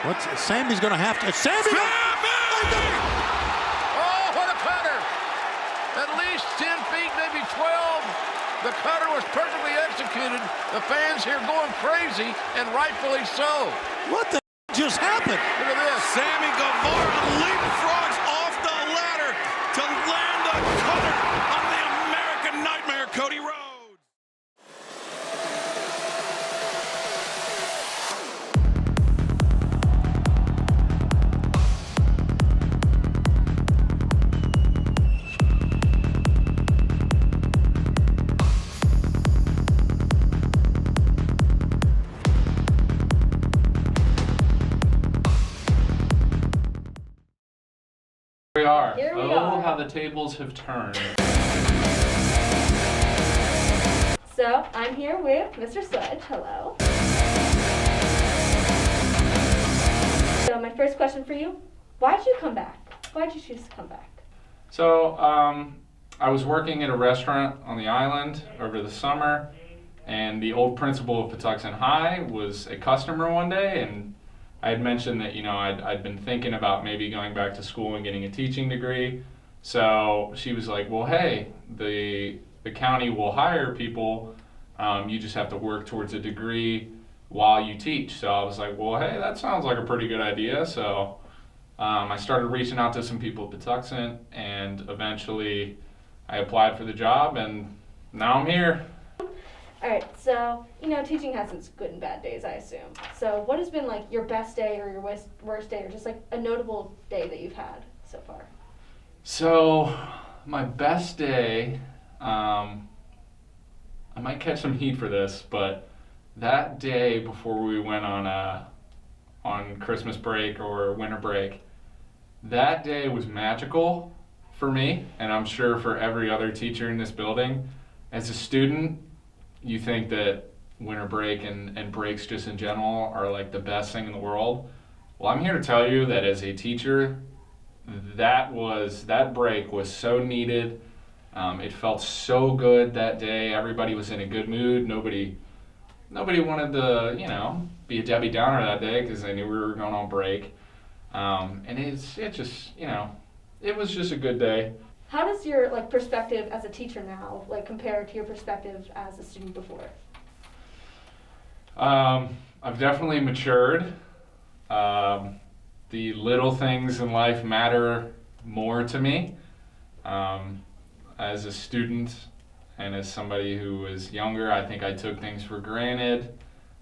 What's Sammy's going to have to? Sammy! Oh, what a cutter! At least 10 feet, maybe 12. The cutter was perfectly executed. The fans here going crazy, and rightfully so. What the just happened? Look at this. Sammy Guevara leapfrogs off the ladder to land a cutter on the American Nightmare, Cody Rhodes. We are. Here we oh, are. how the tables have turned. So, I'm here with Mr. Sledge. Hello. So, my first question for you, why did you come back? Why did you choose to come back? So, I was working at a restaurant on the island over the summer, and the old principal of Patuxent High was a customer one day, and I had mentioned that, I'd been thinking about maybe going back to school and getting a teaching degree. So she was like, well, hey, the county will hire people. You just have to work towards a degree while you teach. So I was like, well, hey, that sounds like a pretty good idea. So I started reaching out to some people at Patuxent, and eventually I applied for the job, and now I'm here. All right, so, teaching has its good and bad days, I assume. So what has been, your best day or your worst day, or just, a notable day that you've had so far? So, my best day, I might catch some heat for this, but that day before we went on Christmas break or winter break, that day was magical for me, and I'm sure for every other teacher in this building. As a student, you think that winter break and breaks just in general are the best thing in the world. Well, I'm here to tell you that as a teacher, that break was so needed. It felt so good that day. Everybody was in a good mood. Nobody wanted to, be a Debbie Downer that day because they knew we were going on break. And it was just a good day. How does your perspective as a teacher now compare to your perspective as a student before? I've definitely matured. The little things in life matter more to me. As a student and as somebody who was younger, I think I took things for granted.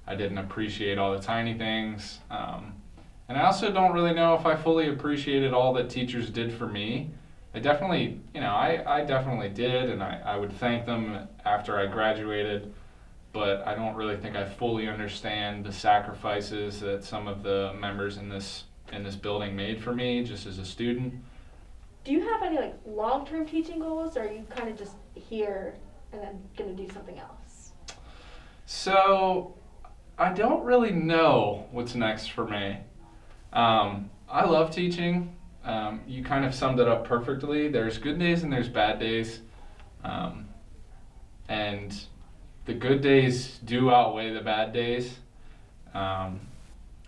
I didn't appreciate all the tiny things. And I also don't really know if I fully appreciated all that teachers did for me. I definitely, I definitely did, and I would thank them after I graduated, but I don't really think I fully understand the sacrifices that some of the members in this building made for me just as a student. Do you have any long-term teaching goals, or are you kind of just here and then going to do something else? So, I don't really know what's next for me. I love teaching. You kind of summed it up perfectly. There's good days and there's bad days. And the good days do outweigh the bad days. And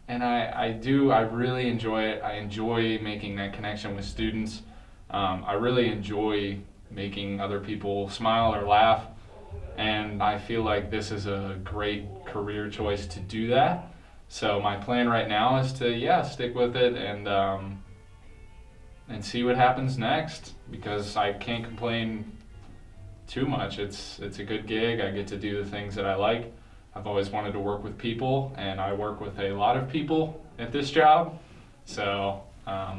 I really enjoy it. I enjoy making that connection with students. I really enjoy making other people smile or laugh. And I feel like this is a great career choice to do that. So my plan right now is to, stick with it and see what happens next, because I can't complain too much. It's a good gig. I get to do the things that I like. I've always wanted to work with people, and I work with a lot of people at this job. So I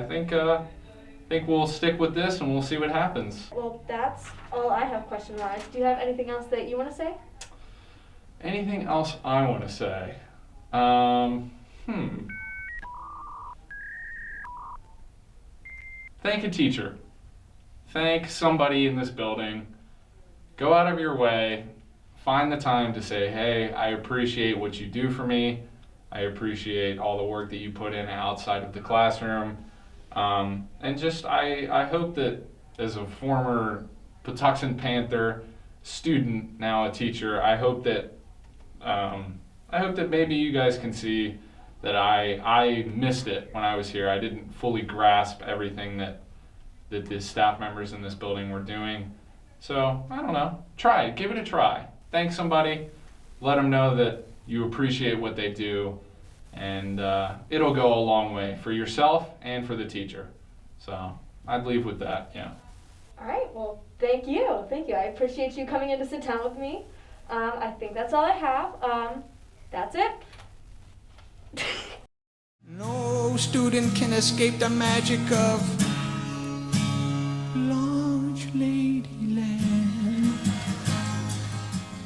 think we'll stick with this and we'll see what happens. Well, that's all I have question-wise. Do you have anything else that you want to say? Anything else I want to say? Thank a teacher. Thank somebody in this building. Go out of your way. Find the time to say, hey, I appreciate what you do for me. I appreciate all the work that you put in outside of the classroom. And just, I hope that as a former Patuxent Panther student, now a teacher, I hope that maybe you guys can see that I missed it when I was here. I didn't fully grasp everything that the staff members in this building were doing. So, I don't know. Try it. Give it a try. Thank somebody. Let them know that you appreciate what they do. And it'll go a long way for yourself and for the teacher. So, I'd leave with that, yeah. All right, well, thank you. Thank you. I appreciate you coming in to sit down with me. I think that's all I have. That's it. No student can escape the magic of Large Ladyland.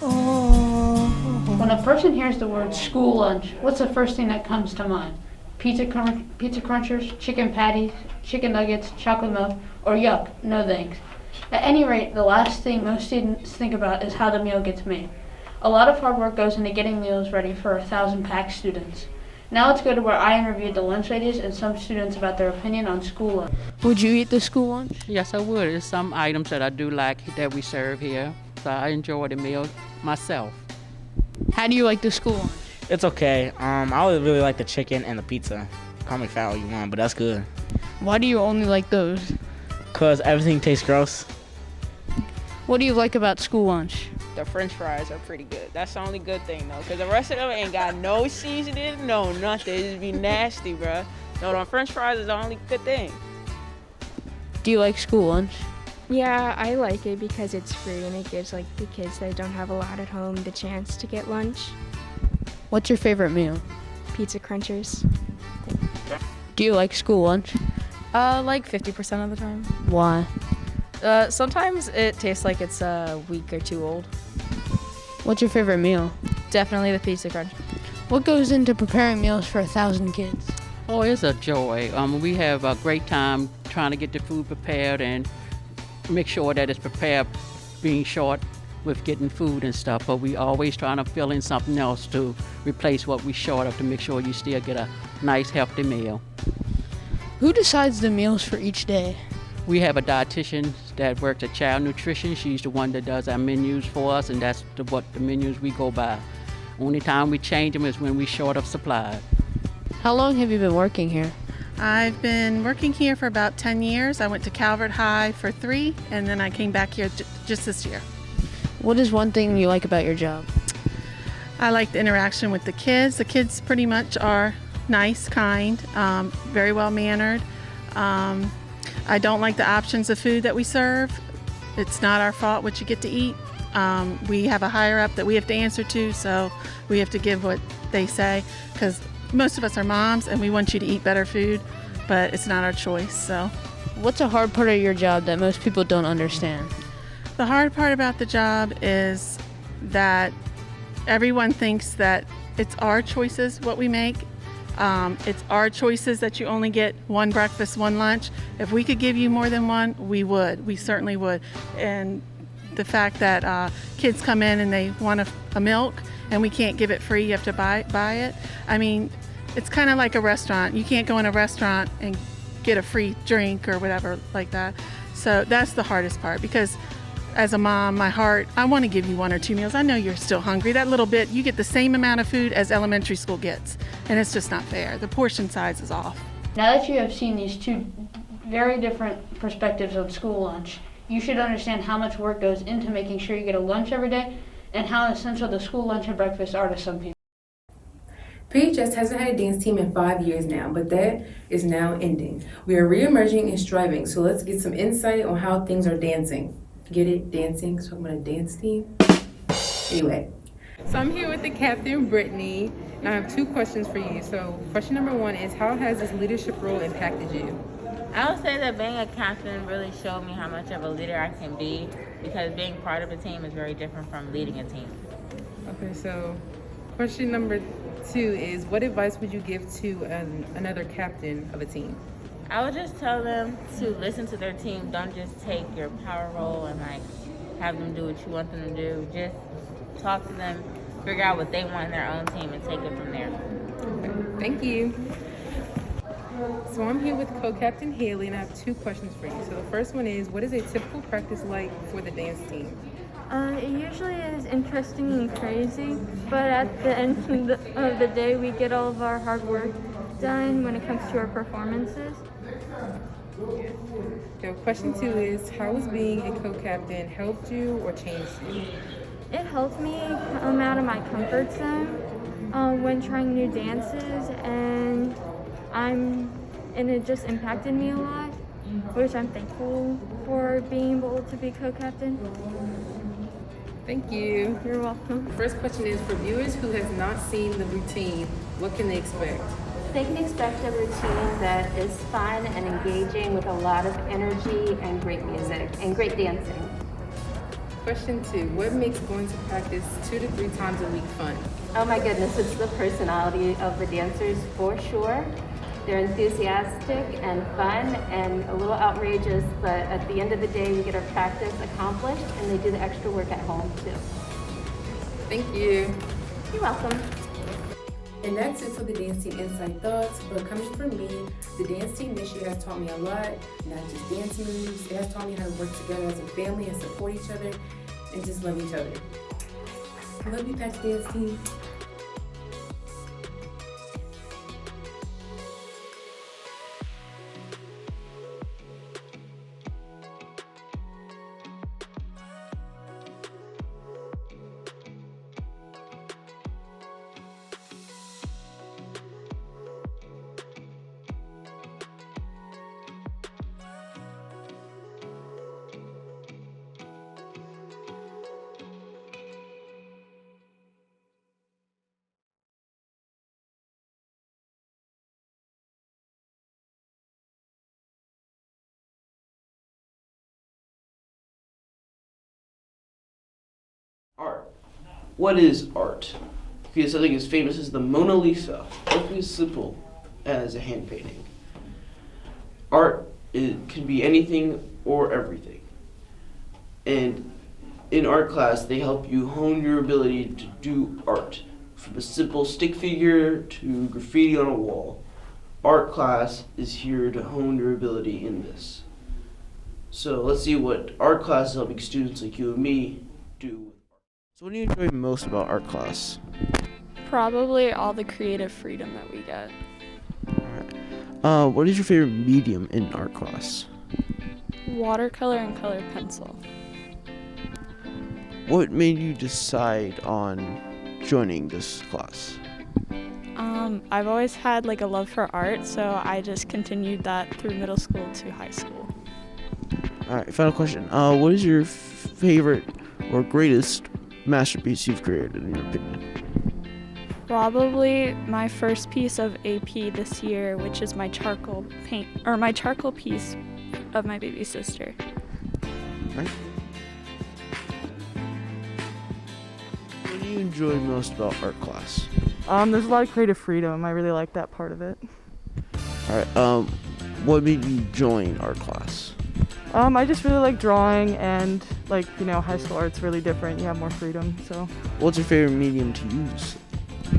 Oh. When a person hears the word school lunch, what's the first thing that comes to mind? Pizza crunchers, chicken patties, chicken nuggets, chocolate milk, or yuck, no thanks. At any rate, the last thing most students think about is how the meal gets made. A lot of hard work goes into getting meals ready for 1,000 PAC students. Now let's go to where I interviewed the lunch ladies and some students about their opinion on school lunch. Would you eat the school lunch? Yes, I would. There's some items that I do like that we serve here, so I enjoy the meal myself. How do you like the school lunch? It's okay. I would really like the chicken and the pizza. Call me foul you want, but that's good. Why do you only like those? Cause everything tastes gross. What do you like about school lunch? The french fries are pretty good. That's the only good thing though, cause the rest of them ain't got no seasoning, no nothing. It just be nasty, bruh. No, the french fries is the only good thing. Do you like school lunch? Yeah, I like it because it's free and it gives like the kids that don't have a lot at home the chance to get lunch. What's your favorite meal? Pizza crunchers. Do you like school lunch? Like 50% of the time. Why? Sometimes it tastes like it's a week or two old. What's your favorite meal? Definitely the pizza crunch. What goes into preparing meals for 1,000 kids? Oh, it's a joy. We have a great time trying to get the food prepared and make sure that it's prepared, being short with getting food and stuff, but we always trying to fill in something else to replace what we short of to make sure you still get a nice, healthy meal. Who decides the meals for each day? We have a dietitian that works at Child Nutrition. She's the one that does our menus for us, and that's what the menus we go by. Only time we change them is when we short of supplies. How long have you been working here? I've been working here for about 10 years. I went to Calvert High for 3, and then I came back here just this year. What is one thing you like about your job? I like the interaction with the kids. The kids pretty much are nice, kind, very well mannered. I don't like the options of food that we serve. It's not our fault what you get to eat. We have a higher up that we have to answer to, so we have to give what they say, because most of us are moms and we want you to eat better food, but it's not our choice. So, what's a hard part of your job that most people don't understand? The hard part about the job is that everyone thinks that it's our choices what we make. It's our choices that you only get one breakfast, one lunch. If we could give you more than one, we would. We certainly would. And the fact that kids come in and they want a milk and we can't give it free, you have to buy it. I mean, it's kind of like a restaurant. You can't go in a restaurant and get a free drink or whatever like that. So that's the hardest part, because as a mom, my heart, I want to give you 1 or 2 meals. I know you're still hungry. That little bit, you get the same amount of food as elementary school gets, and it's just not fair. The portion size is off. Now that you have seen these two very different perspectives on school lunch, you should understand how much work goes into making sure you get a lunch every day and how essential the school lunch and breakfast are to some people. PHS hasn't had a dance team in 5 years now, but that is now ending. We are re-emerging and striving, so let's get some insight on how things are dancing. Get it? Dancing? So talking about a dance team? Anyway. So I'm here with the captain, Brittany, and I have 2 questions for you. So question number 1 is, how has this leadership role impacted you? I would say that being a captain really showed me how much of a leader I can be, because being part of a team is very different from leading a team. Okay, so question number 2 is, what advice would you give to another captain of a team? I would just tell them to listen to their team. Don't just take your power role and have them do what you want them to do. Just talk to them, figure out what they want in their own team, and take it from there. Okay, thank you. So I'm here with co-captain Haley, and I have 2 questions for you. So the first one is, what is a typical practice like for the dance team? It usually is interesting and crazy, but at the end of the day, we get all of our hard work done when it comes to our performances. So question 2 is, how has being a co-captain helped you or changed you? It helped me come out of my comfort zone when trying new dances, and it just impacted me a lot, which I'm thankful for being able to be co-captain. Thank you. You're welcome. First question is, for viewers who have not seen the routine, what can they expect? They can expect a routine that is fun and engaging with a lot of energy and great music and great dancing. Question 2, what makes going to practice 2 to 3 times a week fun? Oh my goodness, it's the personality of the dancers for sure. They're enthusiastic and fun and a little outrageous, but at the end of the day, we get our practice accomplished and they do the extra work at home too. Thank you. You're welcome. And that's it for the dance team inside thoughts. But coming from me, the dance team this year has taught me a lot, not just dance moves. It has taught me how to work together as a family and support each other and just love each other. Love you, Patch Dance Team. Art. What is art? Because something as famous as the Mona Lisa, something as simple as a hand painting. Art can be anything or everything. And in art class, they help you hone your ability to do art. From a simple stick figure to graffiti on a wall. Art class is here to hone your ability in this. So let's see what art class is helping students like you and me do. So what do you enjoy most about art class? Probably all the creative freedom that we get. What is your favorite medium in art class? Watercolor and colored pencil. What made you decide on joining this class? I've always had like a love for art, so I just continued that through middle school to high school. Alright, final question. What is your favorite or greatest masterpiece you've created, in your opinion? Probably my first piece of AP this year, which is my charcoal piece of my baby sister. Right. What do you enjoy most about art class? There's a lot of creative freedom. I really like that part of it. Alright, what made you join art class? I just really like drawing, and high school art's really different. You have more freedom, so. What's your favorite medium to use?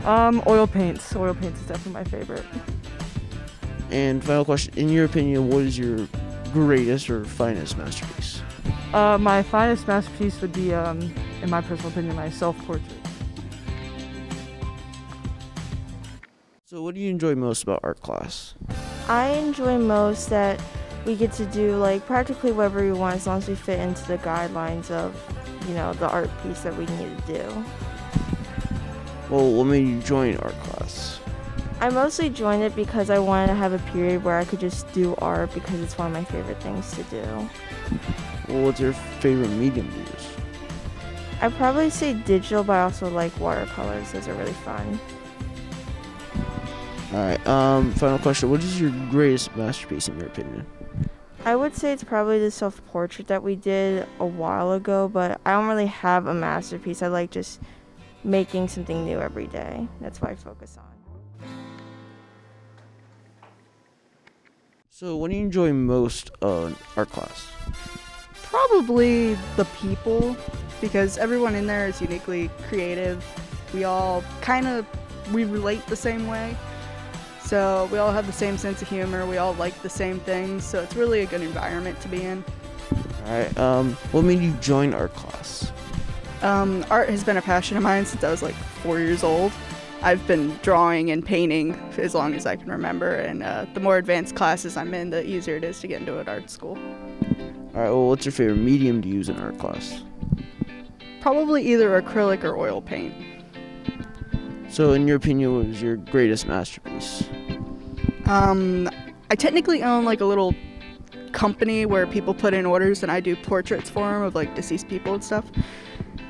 Oil paints. Oil paints is definitely my favorite. And final question, in your opinion, what is your greatest or finest masterpiece? My finest masterpiece would be, in my personal opinion, my self-portrait. So what do you enjoy most about art class? I enjoy most that we get to do practically whatever we want as long as we fit into the guidelines of, the art piece that we need to do. Well, what made you join art class? I mostly joined it because I wanted to have a period where I could just do art because it's one of my favorite things to do. Well, what's your favorite medium to use? I'd probably say digital, but I also like watercolors. Those are really fun. Alright, final question. What is your greatest masterpiece in your opinion? I would say it's probably the self-portrait that we did a while ago, but I don't really have a masterpiece. I like just making something new every day. That's what I focus on. So what do you enjoy most on art class? Probably the people, because everyone in there is uniquely creative. We all we relate the same way. So we all have the same sense of humor, we all like the same things, so it's really a good environment to be in. Alright, what made you join art class? Art has been a passion of mine since I was like 4 years old. I've been drawing and painting as long as I can remember, and the more advanced classes I'm in, the easier it is to get into an art school. All right, well, what's your favorite medium to use in art class? Probably either acrylic or oil paint. So, in your opinion, what was your greatest masterpiece? I technically own like a little company where people put in orders and I do portraits for them of like deceased people and stuff.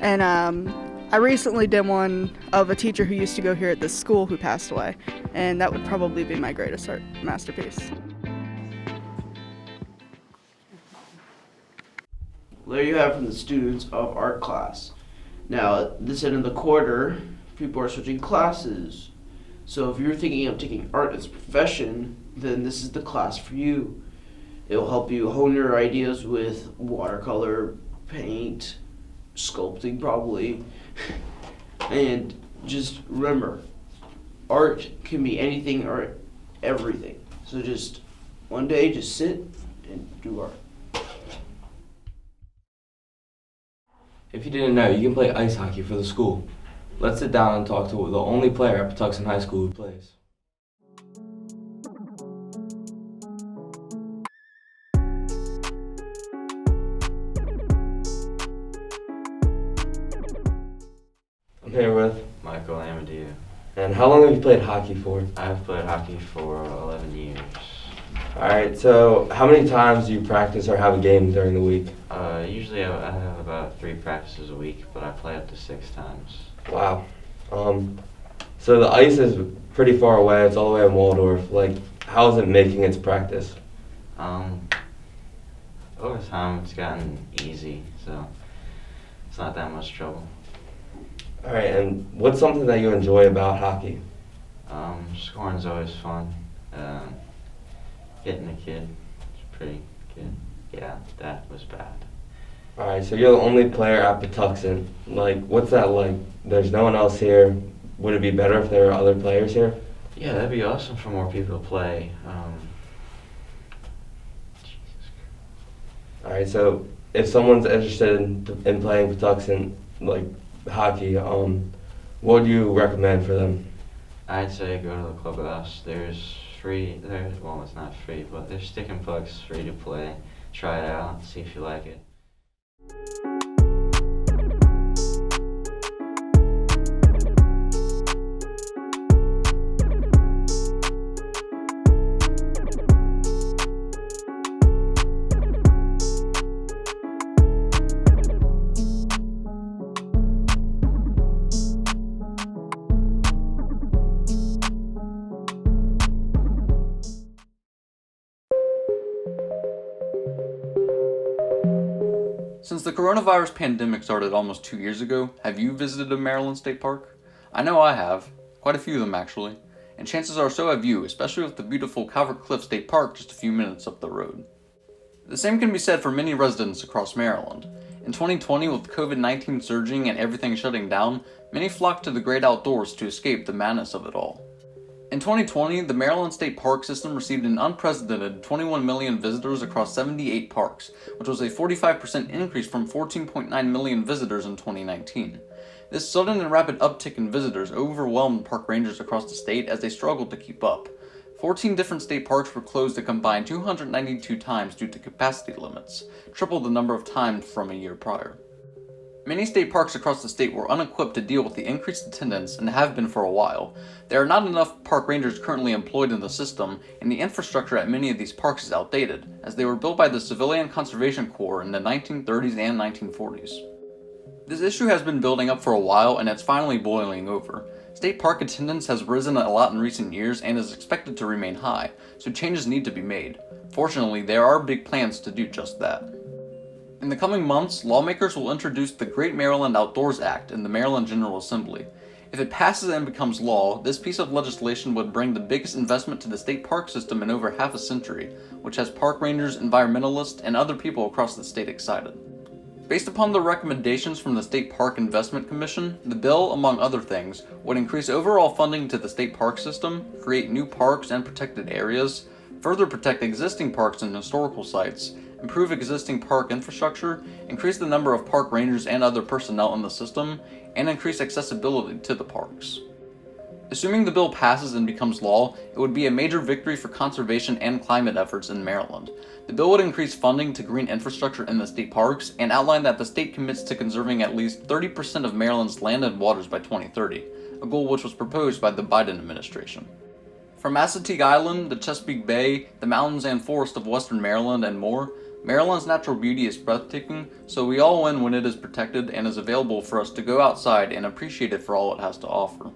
And I recently did one of a teacher who used to go here at this school who passed away, and that would probably be my greatest art masterpiece. There you have from the students of art class. Now, at this end of the quarter, people are switching classes. So if you're thinking of taking art as a profession, then this is the class for you. It will help you hone your ideas with watercolor, paint, sculpting probably. And just remember, art can be anything or everything. So just one day, just sit and do art. If you didn't know, you can play ice hockey for the school. Let's sit down and talk to the only player at Patuxent High School who plays. I'm here with Michael Amado. And how long have you played hockey for? I've played hockey for 11 years. Alright, so how many times do you practice or have a game during the week? Usually I have about 3 practices a week, but I play up to 6 times. Wow. So the ice is pretty far away, it's all the way in Waldorf. Like, how is it making its practice? Over time it's gotten easy, so it's not that much trouble. Alright, and what's something that you enjoy about hockey? Scoring's always fun. Hitting a kid is pretty good. Yeah, that was bad. Alright, so you're the only player at Patuxent. Like, what's that like? There's no one else here. Would it be better if there were other players here? Yeah, that'd be awesome for more people to play. Alright, so if someone's interested in playing Patuxent, like hockey, what would you recommend for them? I'd say go to the clubhouse. Well, it's not free, but there's stick and pucks free to play. Try it out, see if you like it. Since the coronavirus pandemic started almost 2 years ago, have you visited a Maryland state park? I know I have. Quite a few of them actually. And chances are so have you, especially with the beautiful Calvert Cliff State Park just a few minutes up the road. The same can be said for many residents across Maryland. In 2020, with COVID-19 surging and everything shutting down, many flocked to the great outdoors to escape the madness of it all. In 2020, the Maryland State Park System received an unprecedented 21 million visitors across 78 parks, which was a 45% increase from 14.9 million visitors in 2019. This sudden and rapid uptick in visitors overwhelmed park rangers across the state as they struggled to keep up. 14 different state parks were closed a combined 292 times due to capacity limits, triple the number of times from a year prior. Many state parks across the state were unequipped to deal with the increased attendance and have been for a while. There are not enough park rangers currently employed in the system, and the infrastructure at many of these parks is outdated, as they were built by the Civilian Conservation Corps in the 1930s and 1940s. This issue has been building up for a while, and it's finally boiling over. State park attendance has risen a lot in recent years and is expected to remain high, so changes need to be made. Fortunately, there are big plans to do just that. In the coming months, lawmakers will introduce the Great Maryland Outdoors Act in the Maryland General Assembly. If it passes and becomes law, this piece of legislation would bring the biggest investment to the state park system in over half a century, which has park rangers, environmentalists, and other people across the state excited. Based upon the recommendations from the State Park Investment Commission, the bill, among other things, would increase overall funding to the state park system, create new parks and protected areas, further protect existing parks and historical sites, improve existing park infrastructure, increase the number of park rangers and other personnel in the system, and increase accessibility to the parks. Assuming the bill passes and becomes law, it would be a major victory for conservation and climate efforts in Maryland. The bill would increase funding to green infrastructure in the state parks and outline that the state commits to conserving at least 30% of Maryland's land and waters by 2030, a goal which was proposed by the Biden administration. From Assateague Island, the Chesapeake Bay, the mountains and forest of western Maryland, and more, Maryland's natural beauty is breathtaking, so we all win when it is protected and is available for us to go outside and appreciate it for all it has to offer.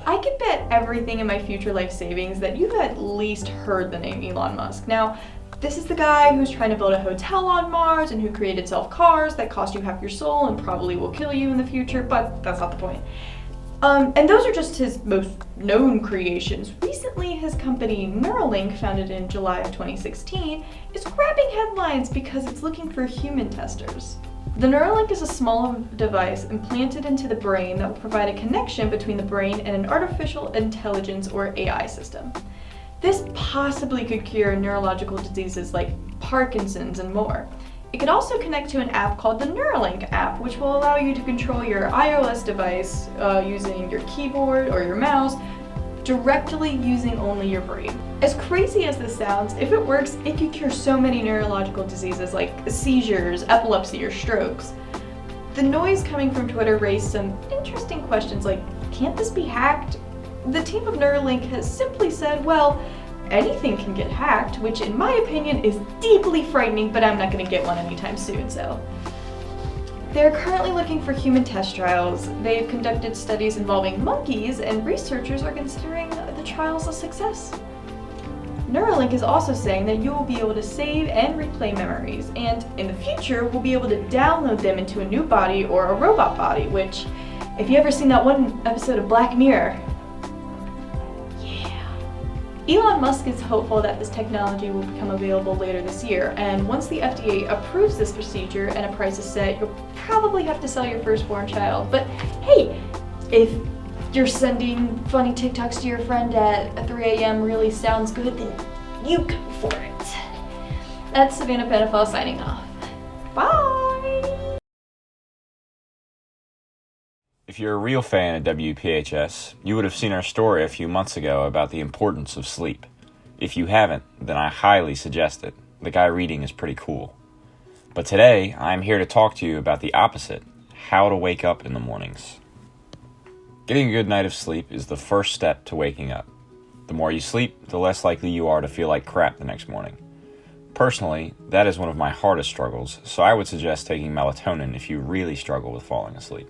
I could bet everything in my future life savings that you've at least heard the name Elon Musk. Now, this is the guy who's trying to build a hotel on Mars and who created self-cars that cost you half your soul and probably will kill you in the future, but that's not the point. And those are just his most known creations. Recently, his company Neuralink, founded in July of 2016, is grabbing headlines because it's looking for human testers. The Neuralink is a small device implanted into the brain that will provide a connection between the brain and an artificial intelligence or AI system. This possibly could cure neurological diseases like Parkinson's and more. It could also connect to an app called the Neuralink app, which will allow you to control your iOS device using your keyboard or your mouse, directly using only your brain. As crazy as this sounds, if it works, it could cure so many neurological diseases like seizures, epilepsy, or strokes. The noise coming from Twitter raised some interesting questions like, can't this be hacked? The team of Neuralink has simply said, well, anything can get hacked, which in my opinion is deeply frightening, but I'm not going to get one anytime soon, so. They're currently looking for human test trials. They've conducted studies involving monkeys, and researchers are considering the trials a success. Neuralink is also saying that you will be able to save and replay memories, and in the future, we'll be able to download them into a new body or a robot body, which, if you ever seen that one episode of Black Mirror, Elon Musk is hopeful that this technology will become available later this year, and once the FDA approves this procedure and a price is set, you'll probably have to sell your firstborn child. But hey, if you're sending funny TikToks to your friend at 3 a.m. really sounds good, then you go for it. That's Savannah Pennifill signing off. Bye! If you're a real fan of WPHS, you would have seen our story a few months ago about the importance of sleep. If you haven't, then I highly suggest it. The guy reading is pretty cool. But today, I'm here to talk to you about the opposite, how to wake up in the mornings. Getting a good night of sleep is the first step to waking up. The more you sleep, the less likely you are to feel like crap the next morning. Personally, that is one of my hardest struggles, so I would suggest taking melatonin if you really struggle with falling asleep.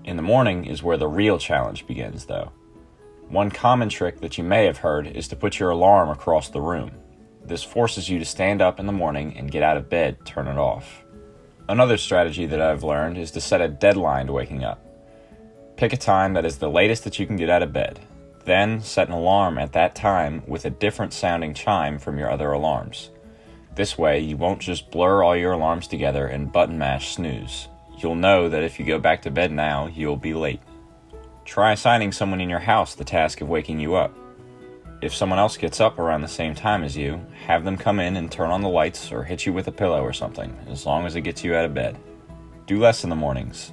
In the morning is where the real challenge begins, though. One common trick that you may have heard is to put your alarm across the room. This forces you to stand up in the morning and get out of bed, turn it off. Another strategy that I've learned is to set a deadline to waking up. Pick a time that is the latest that you can get out of bed. Then set an alarm at that time with a different sounding chime from your other alarms. This way, you won't just blur all your alarms together and button mash snooze. You'll know that if you go back to bed now, you'll be late. Try assigning someone in your house the task of waking you up. If someone else gets up around the same time as you, have them come in and turn on the lights or hit you with a pillow or something, as long as it gets you out of bed. Do less in the mornings.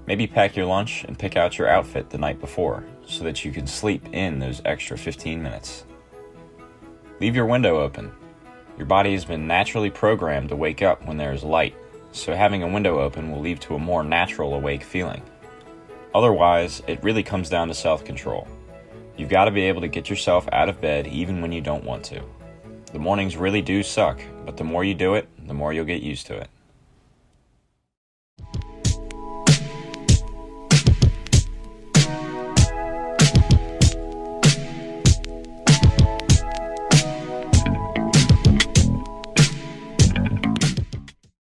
Maybe pack your lunch and pick out your outfit the night before, so that you can sleep in those extra 15 minutes. Leave your window open. Your body has been naturally programmed to wake up when there is light, so having a window open will lead to a more natural awake feeling. Otherwise, it really comes down to self-control. You've got to be able to get yourself out of bed even when you don't want to. The mornings really do suck, but the more you do it, the more you'll get used to it.